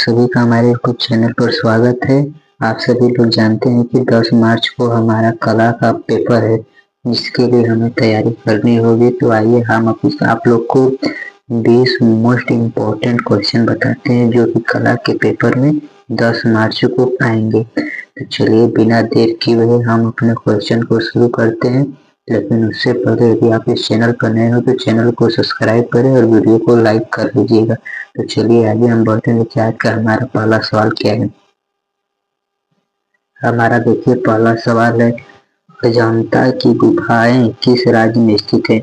सभी का हमारे YouTube चैनल पर स्वागत है। आप सभी लोग जानते हैं कि 10 मार्च को हमारा कला का पेपर है, जिसके लिए हमें तैयारी करनी होगी। तो आइए हम आप लोग को 20 मोस्ट इम्पोर्टेंट क्वेश्चन बताते हैं जो कि कला के पेपर में 10 मार्च को आएंगे। तो चलिए बिना देर किए हुए हम अपने क्वेश्चन को शुरू करते हैं। लेकिन उससे पहले यदि आप इस चैनल पर नए हो तो चैनल को सब्सक्राइब करें और वीडियो को लाइक कर लीजिएगा। तो चलिए आगे हम बढ़ते हैं कि आज का हमारा पहला सवाल क्या है। हमारा देखिए पहला सवाल है, अजंता की गुफाएं किस राज्य में स्थित है?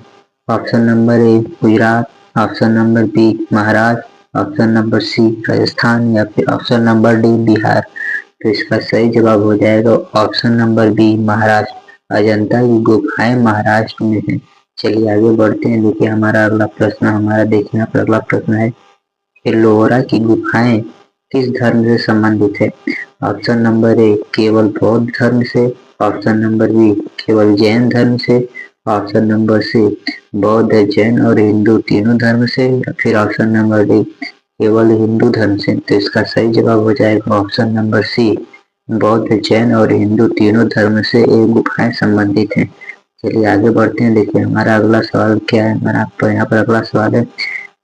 Option number A Gujarat, option number B Maharashtra, option number C Rajasthan या फिर ऑप्शन नंबर डी बिहार। तो इसका सही जवाब हो जाएगा option number B Maharashtra. Ajanta की गुफाएं महाराष्ट्र में है। चलिए आगे बढ़ते हैं। देखिए हमारा अगला प्रश्न अगला प्रश्न है, एलोरा की गुफाएं किस धर्म से संबंधित है? ऑप्शन नंबर ए केवल बौद्ध धर्म से, ऑप्शन नंबर बी केवल जैन धर्म से, ऑप्शन नंबर सी बौद्ध जैन और हिंदू तीनों धर्म से, या फिर ऑप्शन नंबर डी केवल हिंदू धर्म से। तो इसका सही जवाब हो जाएगा ऑप्शन नंबर सी बौद्ध जैन और हिंदू तीनों धर्म से ये गुफाएं संबंधित हैं। चलिए आगे बढ़ते हैं। देखिए हमारा अगला सवाल क्या है। हमारा यहाँ पर अगला सवाल है,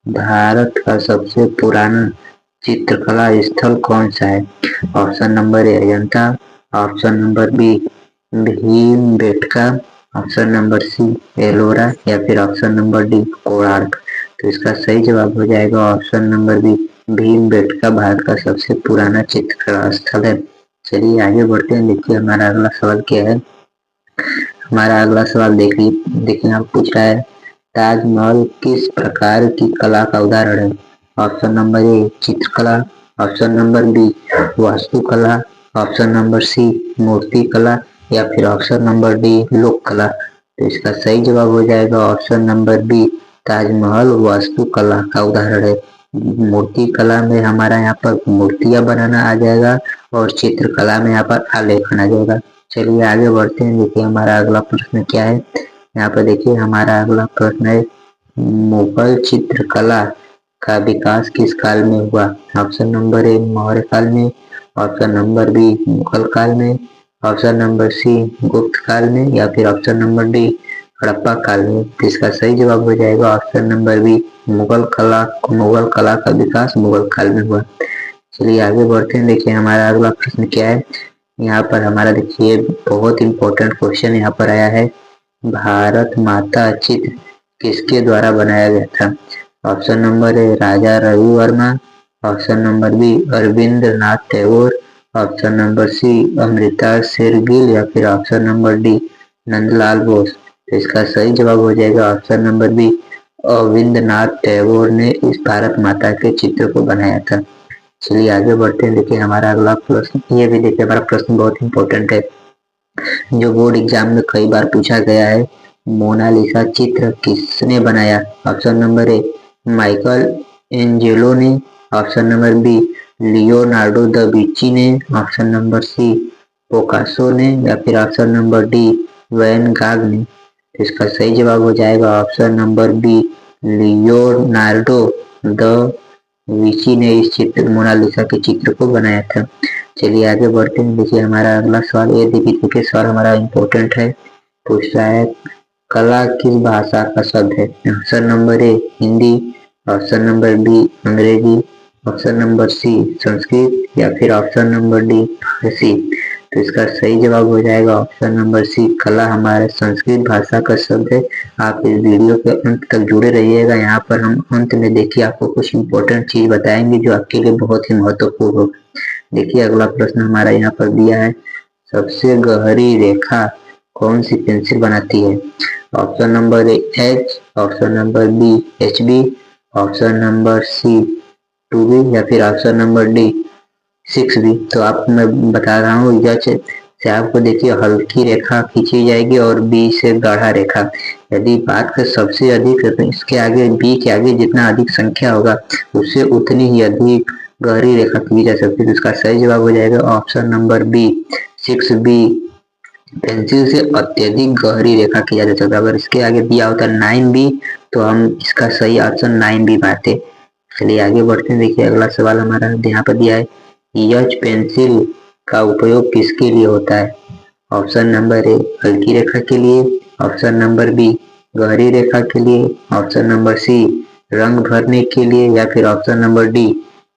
भारत का सबसे पुराना चित्रकला स्थल कौन सा है? Option number A Ajanta, option number B Bhimbetka, option number C Ellora या फिर ऑप्शन नंबर डी कोणार्क। तो इसका सही जवाब हो जाएगा option number B Bhimbetka Bharat का सबसे पुराना चित्रकला स्थल है। चलिए आगे बढ़ते हैं। देखिए हमारा अगला सवाल क्या है। हमारा अगला सवाल देखिए आप पूछ रहा है, ताजमहल किस प्रकार की कला का उदाहरण है? ऑप्शन नंबर ए चित्रकला, ऑप्शन नंबर बी वास्तुकला, ऑप्शन नंबर सी मूर्ति कला या फिर ऑप्शन नंबर डी लोक कला। तो इसका सही जवाब हो जाएगा ऑप्शन नंबर बी ताजमहल वास्तुकला का उदाहरण है। मूर्ति कला में हमारा यहाँ पर मूर्तियां बनाना आ जाएगा और चित्रकला में यहाँ पर आलेखन आ जाएगा। चलिए आगे बढ़ते हैं। देखिए हमारा अगला प्रश्न क्या है। यहाँ पर देखिए हमारा अगला प्रश्न है, मुगल चित्रकला का विकास किस काल में हुआ? ऑप्शन नंबर ए मौर्य काल में, ऑप्शन नंबर बी मुगल काल में, ऑप्शन नंबर सी गुप्त काल में या फिर ऑप्शन नंबर डी हड़प्पा काल में। तो इसका सही जवाब हो जाएगा ऑप्शन नंबर बी मुगल कला का विकास मुगल काल में हुआ। चलिए आगे बढ़ते हैं। देखिए हमारा अगला प्रश्न क्या है। यहाँ पर हमारा देखिए बहुत इंपॉर्टेंट क्वेश्चन यहाँ पर आया है, भारत माता चित्र किसके द्वारा बनाया गया था? Option number A Raja Ravi Varma, option number B Arvind Nath Tagore, option number C Amrita Shergil या फिर option number D Nandlal Bose. तो इसका सही जवाब हो जाएगा option number B Arvind Nath Tagore ने इस भारत माता के चित्र को बनाया था। चलिए आगे बढ़ते हैं। देखिए हमारा अगला प्रश्न, ये भी देखिए हमारा प्रश्न बहुत इंपॉर्टेंट है जो बोर्ड एग्जाम में कई बार पूछा गया है। मोनालिसा चित्र किसने बनाया? Option number A Michelangelo ने, option number B Leonardo da Vinci ने, ऑप्शन नंबर सी पिकासो ने या फिर option number D Van Gogh ने। तो इसका सही जवाब हो जाएगा option number B Leonardo da Vinci ने इस चित्र मोनालिसा के चित्र को बनाया था। चलिए आगे बढ़ते हैं। देखिए हमारा अगला सवाल ये देखिए सवाल हमारा इम्पोर्टेंट है, पूछ रहा है कला किस भाषा का शब्द है? Option number A Hindi, option number B Angrezi, option number C Sanskrit या फिर ऑप्शन नंबर डी फारसी। तो इसका सही जवाब हो जाएगा ऑप्शन नंबर सी कला हमारे संस्कृत भाषा का शब्द है। आप इस वीडियो के अंत तक जुड़े रहिएगा। यहाँ पर हम अंत में देखिए आपको कुछ इम्पोर्टेंट चीज बताएंगे जो आपके लिए बहुत ही महत्वपूर्ण होगा। देखिए अगला प्रश्न हमारा यहाँ पर दिया है, सबसे गहरी रेखा कौन सी पेंसिल बनाती है? Option number A H, option number B H B, option number C 2B या फिर ऑप्शन नंबर डी 6B। तो आप मैं बता रहा हूँ एच से आपको देखिए हल्की रेखा खींची जाएगी और बी से गाढ़ा रेखा। यदि बात कर सबसे अधिक इसके आगे बी के आगे जितना अधिक संख्या होगा उससे उतनी ही अधिक गहरी रेखा खींची जा सकती है। तो इसका सही जवाब हो जाएगा option number B 6B pencil से अत्यधिक गहरी रेखा किया जा सकता है। अगर इसके आगे दिया होता 9B तो हम इसका सही ऑप्शन 9B पाते। चलिए आगे बढ़ते हैं। देखिए अगला सवाल हमारा यहाँ पर दिया है, यच पेंसिल का उपयोग किसके लिए होता है? ऑप्शन नंबर ए हल्की रेखा के लिए, ऑप्शन नंबर बी गहरी रेखा के लिए, ऑप्शन नंबर सी रंग भरने के लिए, या फिर ऑप्शन नंबर डी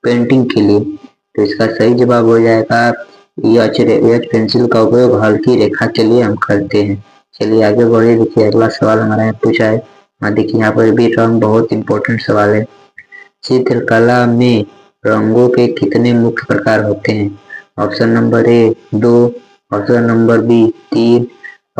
पेंटिंग के लिए। तो इसका सही जवाब हो जाएगा यच पेंसिल का उपयोग हल्की रेखा के लिए हम करते हैं। चलिए आगे बढ़े। देखिए अगला सवाल हमारा यहाँ पूछा है, देखिए यहाँ पर भी रंग बहुत इंपॉर्टेंट सवाल है। चित्रकला में रंगों के कितने मुख्य प्रकार होते हैं? Option number A 2, option number B 3,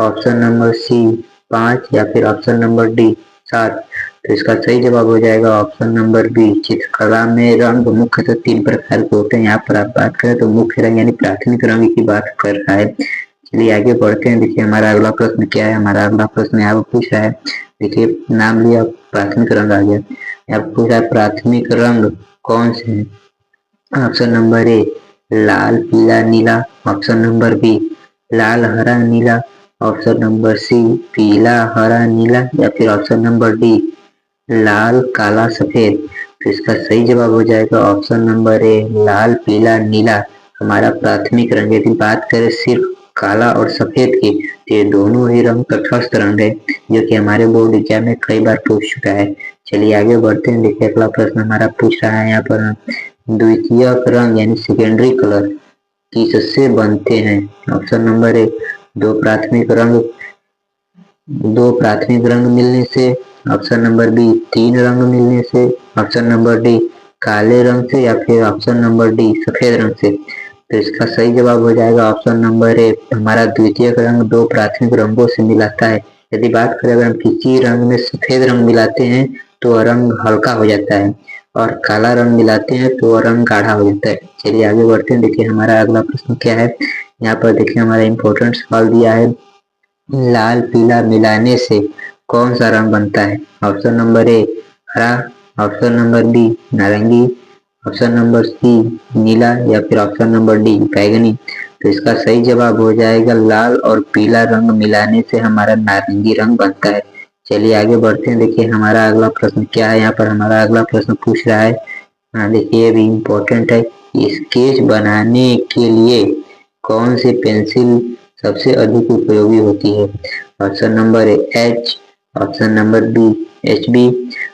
option number C 5, या फिर ऑप्शन नंबर डी 7। तो इसका सही जवाब हो जाएगा ऑप्शन नंबर बी। चित्रकला में रंग मुख्यतः 3 प्रकार के होते हैं। यहाँ पर आप बात करें तो मुख्य रंग यानी प्राथमिक रंग की बात कर रहा है। चलिए आगे बढ़ते हैं। देखिए हमारा अगला प्रश्न क्या है? हमारा अगला प्रश्न यहाँ पर पूछ रहा है, देखिए नाम लिया प्राथमिक रंग आ गया, यहाँ पर पूछ रहा है प्राथमिक रंग कौन से हैं? ऑप्शन नंबर ए लाल पीला नीला, ऑप्शन नंबर बी लाल हरा नीला, ऑप्शन नंबर सी पीला हरा नीला, या फिर ऑप्शन नंबर डी लाल काला सफेद। तो इसका सही जवाब हो जाएगा ऑप्शन नंबर ए लाल पीला नीला हमारा प्राथमिक रंग। यदि बात करें सिर्फ काला और सफेद की, तो ये दोनों ही रंग तटस्थ रंग है, जो कि हमारे बोर्ड एग्जाम में कई बार पूछ चुका है। चलिए आगे बढ़ते हैं। देखिए अगला प्रश्न हमारा पूछ रहा है यहाँ पर, द्वितीयक रंग यानी सेकेंडरी कलर किससे बनते हैं? ऑप्शन नंबर ए दो प्राथमिक रंग मिलने से, ऑप्शन नंबर बी 3 रंग मिलने से, ऑप्शन नंबर डी काले रंग से, या फिर ऑप्शन नंबर डी सफेद रंग से। तो इसका सही जवाब हो जाएगा ऑप्शन नंबर ए हमारा द्वितीयक रंग 2 प्राथमिक रंगों से मिलाता है। यदि बात करें अगर हम किसी रंग में सफेद रंग मिलाते हैं तो वह रंग हल्का हो जाता है, और काला रंग मिलाते हैं तो वह रंग गाढ़ा हो जाता है। चलिए आगे बढ़ते हैं। देखिए हमारा अगला प्रश्न क्या है? यहाँ पर देखिए हमारा इंपॉर्टेंट सवाल दिया है, लाल पीला मिलाने से कौन सा रंग बनता है? ऑप्शन नंबर ए हरा, ऑप्शन नंबर बी नारंगी, ऑप्शन नंबर सी नीला, या फिर ऑप्शन नंबर डी बैगनी। तो इसका सही जवाब हो जाएगा लाल और पीला रंग मिलाने से हमारा नारंगी रंग बनता है। चलिए आगे बढ़ते हैं। देखिए हमारा अगला प्रश्न क्या है? यहाँ पर हमारा अगला प्रश्न पूछ रहा है, देखिए ये भी इम्पोर्टेंट है, स्केच बनाने के लिए कौन सी पेंसिल सबसे अधिक उपयोगी होती है? Option number A H, option number B HB,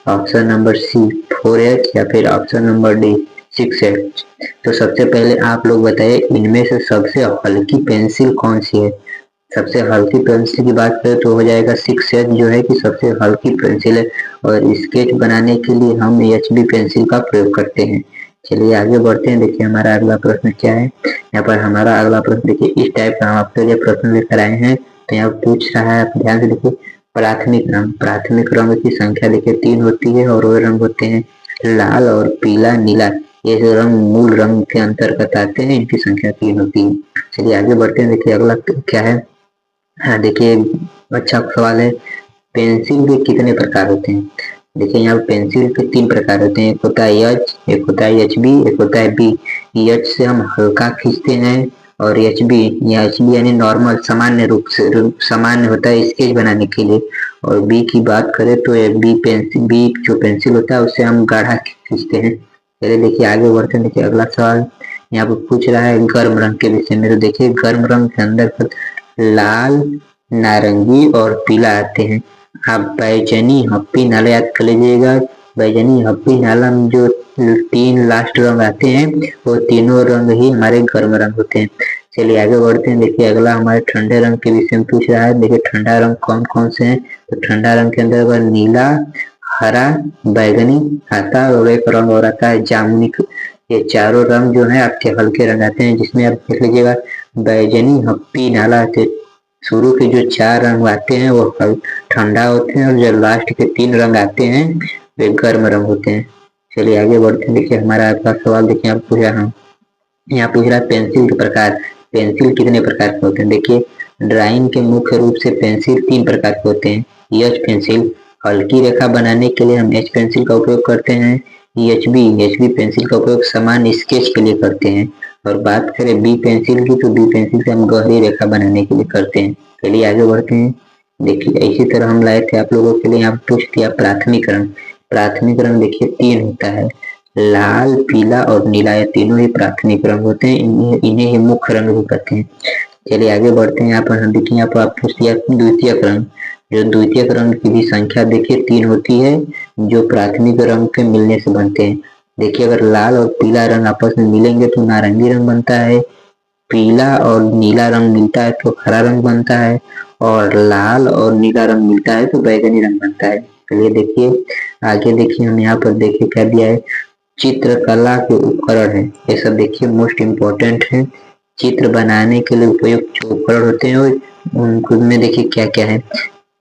option number C 4H, या फिर ऑप्शन नंबर डी 6H। तो सबसे पहले आप लोग बताइए इनमें से सबसे हल्की पेंसिल कौन सी है? सबसे हल्की पेंसिल की बात करें तो हो जाएगा 6H, जो है कि सबसे हल्की पेंसिल है, और स्केच बनाने के लिए हम HB पेंसिल का प्रयोग करते हैं। चलिए आगे बढ़ते हैं। देखिए हमारा अगला प्रश्न क्या है? यहाँ पर हमारा अगला प्रश्न देखिए इस टाइप का हम आपके लिए प्रश्न लेकर आए हैं। तो यहाँ पूछ रहा है, आप ध्यान से देखिए, प्राथमिक रंग की संख्या देखिए 3 होती है, और वो रंग होते हैं लाल और पीला नीला। ये जो रंग मूल रंग के अंतर्गत आते हैं, इनकी संख्या 3 होती है। चलिए आगे बढ़ते हैं। देखिए अगला क्या है? हाँ देखिए अच्छा सवाल है, पेंसिल के कितने प्रकार होते हैं? देखिए यहाँ पेंसिल के 3 प्रकार होते हैं, एक होता है एच, एक होता है HB, एक होता है बी। एच से हम हल्का खींचते हैं, और HB यानी नॉर्मल सामान्य रूप से सामान्य होता है स्केच बनाने के लिए। और बी की बात करें तो बी जो पेंसिल होता है उससे हम गाढ़ा खींचते हैं। चलिए देखिए आगे बढ़ते हैं। देखिए अगला सवाल यहाँ पर पूछ रहा है गर्म रंग के विषय में। तो देखिए गर्म रंग के अंदर लाल नारंगी और पीला आते हैं। आप बैजनी हप्पी नाला याद कर लीजिएगा। बैजनी हप्पी नाला में जो 3 लास्ट रंग आते हैं, वो तीनों रंग ही हमारे गर्म रंग होते हैं। चलिए आगे बढ़ते हैं। देखिए अगला हमारे ठंडे रंग के विषय में पूछ रहा है। देखिए ठंडा रंग कौन कौन से हैं? तो ठंडा रंग के अंदर अगर नीला, हरा, बैगनी आता है, और एक रंग और आता है जामुनी। ये चारों रंग जो है आपके हल्के रंग आते हैं, जिसमें आप देख लीजिएगा बैजनी हप्पी नाला आते, शुरू के जो 4 रंग आते हैं वो ठंडा होते हैं, और जो लास्ट के 3 रंग आते हैं वे गर्म रंग होते हैं। चलिए आगे बढ़ते हैं। देखिए हमारा अगला सवाल देखिए आप पूछ रहा हूँ, यहाँ पूछ रहा है पेंसिल के प्रकार, पेंसिल कितने प्रकार के होते हैं? देखिए ड्राइंग के मुख्य रूप से पेंसिल 3 प्रकार के होते हैं। एच पेंसिल, हल्की रेखा बनाने के लिए हम एच पेंसिल का उपयोग करते हैं। HB पेंसिल का उपयोग सामान्य स्केच के लिए करते हैं। और बात करें बी पेंसिल की, तो बी पेंसिल से हम गहरी रेखा बनाने के लिए करते हैं। चलिए आगे बढ़ते हैं। देखिए इसी तरह हम लाए थे आप लोगों के लिए, यहाँ पूछ दिया प्राथमिक रंग। प्राथमिक रंग देखिए 3 होता है, लाल, पीला और नीला, ये तीनों ही प्राथमिक रंग होते हैं। इन्हें ही मुख्य रंग भी कहते हैं। चलिए आगे बढ़ते हैं। यहाँ पर हम देखिए, यहाँ पर आपको द्वितीयक रंग, जो द्वितीयक रंग की भी संख्या देखिए 3 होती है, जो प्राथमिक रंग के मिलने से बनते हैं। देखिए अगर लाल और पीला रंग आपस में मिलेंगे तो नारंगी रंग बनता है, पीला और नीला रंग मिलता है तो हरा रंग बनता है, और लाल और नीला रंग मिलता है तो बैगनी रंग बनता है। चलिए देखिए आगे देखिए, हम यहाँ पर देखिए क्या दिया है, चित्रकला के उपकरण है। ये सब देखिए मोस्ट इम्पोर्टेंट है। चित्र बनाने के लिए उपयुक्त जो उपकरण होते हैं उनमें देखिए क्या क्या है,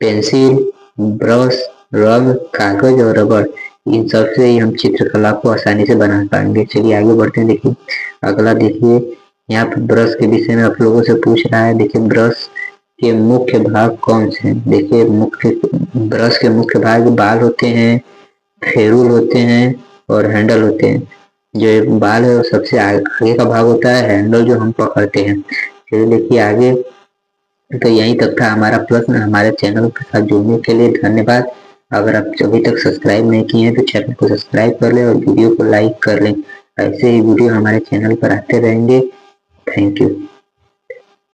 पेंसिल, ब्रश, रंग, कागज और रबड़। इन सब से ही हम चित्रकला को आसानी से बना पाएंगे। चलिए आगे बढ़ते हैं। देखिए अगला देखिए, यहाँ पर ब्रश के विषय में आप लोगों से पूछ रहा है। देखिए ब्रश के मुख्य भाग कौन से हैं? देखिए ब्रश के मुख्य भाग बाल होते हैं, फेरूल होते हैं और हैंडल होते हैं। जो बाल है वो सबसे आगे का भाग होता है, हैंडल जो हम पकड़ते हैं। चलिए देखिए आगे, तो यहीं तक था हमारा प्रश्न। हमारे चैनल के साथ जुड़ने के लिए धन्यवाद। अगर आप अभी तक सब्सक्राइब नहीं किए हैं तो चैनल को सब्सक्राइब कर लें और वीडियो को लाइक कर लें। ऐसे ही वीडियो हमारे चैनल पर आते रहेंगे। Thank you.